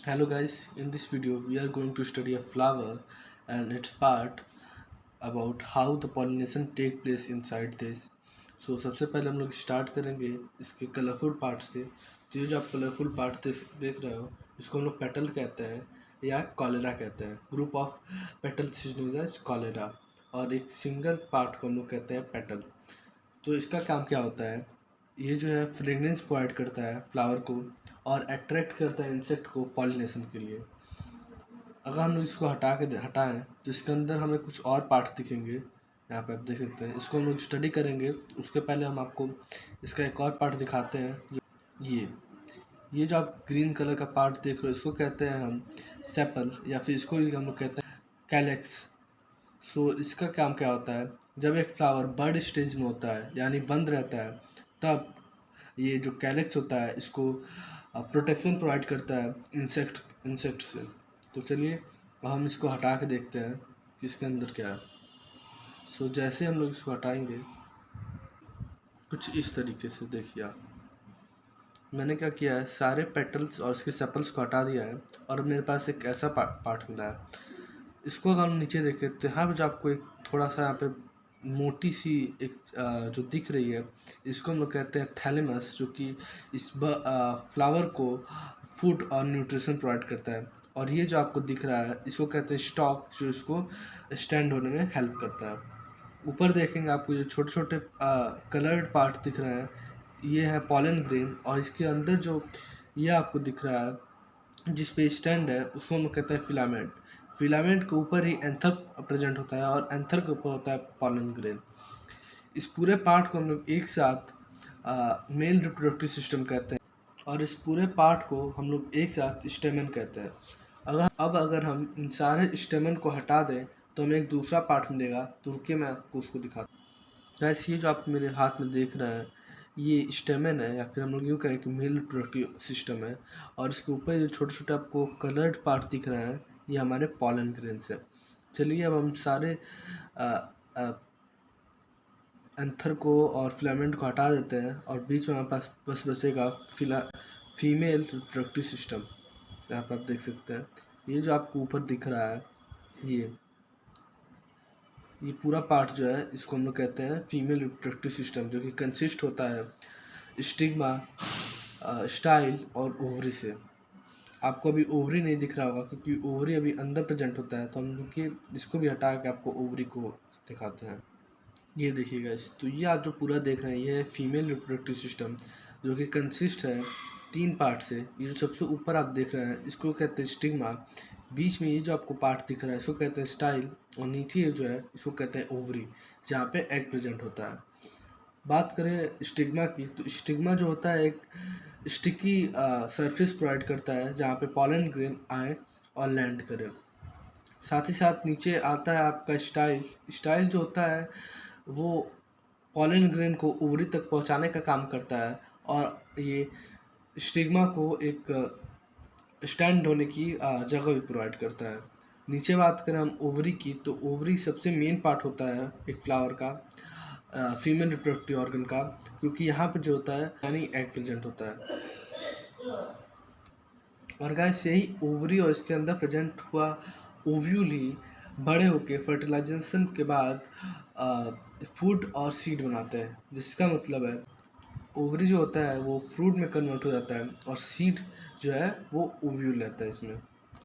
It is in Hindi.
Hello guys, in this video we are going to study a flower and its part about how the pollination take place inside this. सबसे पहले हम लोग स्टार्ट करेंगे इसके कलरफुल पार्ट से। तो ये जो आप कलरफुल पार्ट देख रहे हो इसको हम लोग पेटल कहते हैं या कॉलेरा कहते हैं। Group of petals is known as corolla और एक सिंगल पार्ट को हम लोग कहते हैं पेटल। तो इसका काम क्या होता है, ये जो है फ्रेगनेंस प्रोवाइड करता है फ्लावर को और अट्रैक्ट करता है इंसेक्ट को पॉलिनेशन के लिए। अगर हम लोग इसको हटाएं तो इसके अंदर हमें कुछ और पार्ट दिखेंगे। यहाँ पे आप देख सकते हैं, इसको हम लोग स्टडी करेंगे। उसके पहले हम आपको इसका एक और पार्ट दिखाते हैं। जो ये जो आप ग्रीन कलर का पार्ट देख रहे हो इसको कहते हैं हम सेपल या फिर इसको ही हम लोग कहते हैं कैलेक्स। इसका काम क्या होता है, जब एक फ्लावर बर्ड स्टेज में होता है यानी बंद रहता है तब ये जो कैलेक्स होता है इसको प्रोटेक्शन प्रोवाइड करता है इंसेक्ट से। तो चलिए अब हम इसको हटा के देखते हैं कि इसके अंदर क्या है। जैसे हम लोग इसको हटाएंगे कुछ इस तरीके से देखिए आप, मैंने क्या किया है सारे पेटल्स और इसके सेपल्स को हटा दिया है और मेरे पास एक ऐसा पार्ट मिला है। इसको अगर हम नीचे देखें तो यहाँ पे जो आपको एक थोड़ा सा यहाँ पे मोटी सी एक जो दिख रही है इसको हम लोग कहते हैं थैलेमस, जो कि इस फ्लावर को फूड और न्यूट्रिशन प्रोवाइड करता है। और ये जो आपको दिख रहा है इसको कहते हैं स्टॉक, जो इसको स्टैंड होने में हेल्प करता है। ऊपर देखेंगे आपको जो छोटे छोटे कलर्ड पार्ट दिख रहे हैं ये है पॉलन ग्रेन, और इसके अंदर जो ये आपको दिख रहा है जिस पे स्टैंड है उसको हम कहते हैं फिलामेंट। फिलामेंट के ऊपर ही एंथर प्रेजेंट होता है और एंथर के ऊपर होता है पॉलन ग्रेन। इस पूरे पार्ट को हम लोग एक साथ मेल रिप्रोडक्टिव सिस्टम कहते हैं और इस पूरे पार्ट को हम लोग एक साथ स्टेमन कहते हैं। अगर हम इन सारे स्टेमन को हटा दें तो हमें एक दूसरा पार्ट मिलेगा। तो रुकिए मैं आपको उसको दिखाता हूँ। गैस ये जो आप मेरे हाथ में देख रहे हैं ये स्टेमन है या फिर हम लोग यूँ कहें कि मेल रिप्रोडक्टिव सिस्टम है, और इसके ऊपर जो छोटे छोटे आपको कलर्ड पार्ट दिख रहे हैं ये हमारे पॉलन ग्रेन्स है। चलिए अब हम सारे एंथर को और फिलामेंट को हटा देते हैं और बीच में हमारे पास बस बचेगा फीमेल रिप्रोडक्टिव सिस्टम। यहाँ पर आप देख सकते हैं ये जो आपको ऊपर दिख रहा है ये पूरा पार्ट जो है इसको हम लोग कहते हैं फीमेल रिप्रोडक्टिव सिस्टम, जो कि कंसिस्ट होता है स्टिग्मा, स्टाइल और ओवरी से। आपको अभी ओवरी नहीं दिख रहा होगा क्योंकि ओवरी अभी अंदर प्रेजेंट होता है, तो हम रुकिए इसको भी हटा के आपको ओवरी को दिखाते हैं। ये देखिएगा, तो ये आप जो पूरा देख रहे हैं ये है फीमेल रिप्रोडक्टिव सिस्टम, जो कि कंसिस्ट है 3 पार्ट से। ये जो सबसे ऊपर आप देख रहे हैं इसको कहते हैं स्टिग्मा, बीच में ये जो आपको पार्ट दिख रहा है इसको कहते हैं स्टाइल, और नीचे ये जो है इसको कहते हैं ओवरी, जहाँ पे एग प्रेजेंट होता है। बात करें स्टिग्मा की, तो स्टिग्मा जो होता है एक स्टिकी सरफेस प्रोवाइड करता है जहाँ पे पॉलन ग्रेन आए और लैंड करे। साथ ही साथ नीचे आता है आपका स्टाइल जो होता है वो पॉलन ग्रेन को ओवरी तक पहुंचाने का काम करता है, और ये स्टिग्मा को एक स्टैंड होने की जगह भी प्रोवाइड करता है। नीचे बात करें हम ओवरी की, तो ओवरी सबसे मेन पार्ट होता है एक फ्लावर का, फीमेल रिप्रोडक्टिव ऑर्गन का, क्योंकि यहाँ पे जो होता है यानी एग प्रेजेंट होता है। और गाइस यही ओवरी और इसके अंदर प्रेजेंट हुआ ओव्यूल ही बड़े होके फर्टिलाइजेशन के बाद फूड और सीड बनाते हैं, जिसका मतलब है ओवरी जो होता है वो फ्रूट में कन्वर्ट हो जाता है और सीड जो है वो ओव्यूल रहता है इसमें।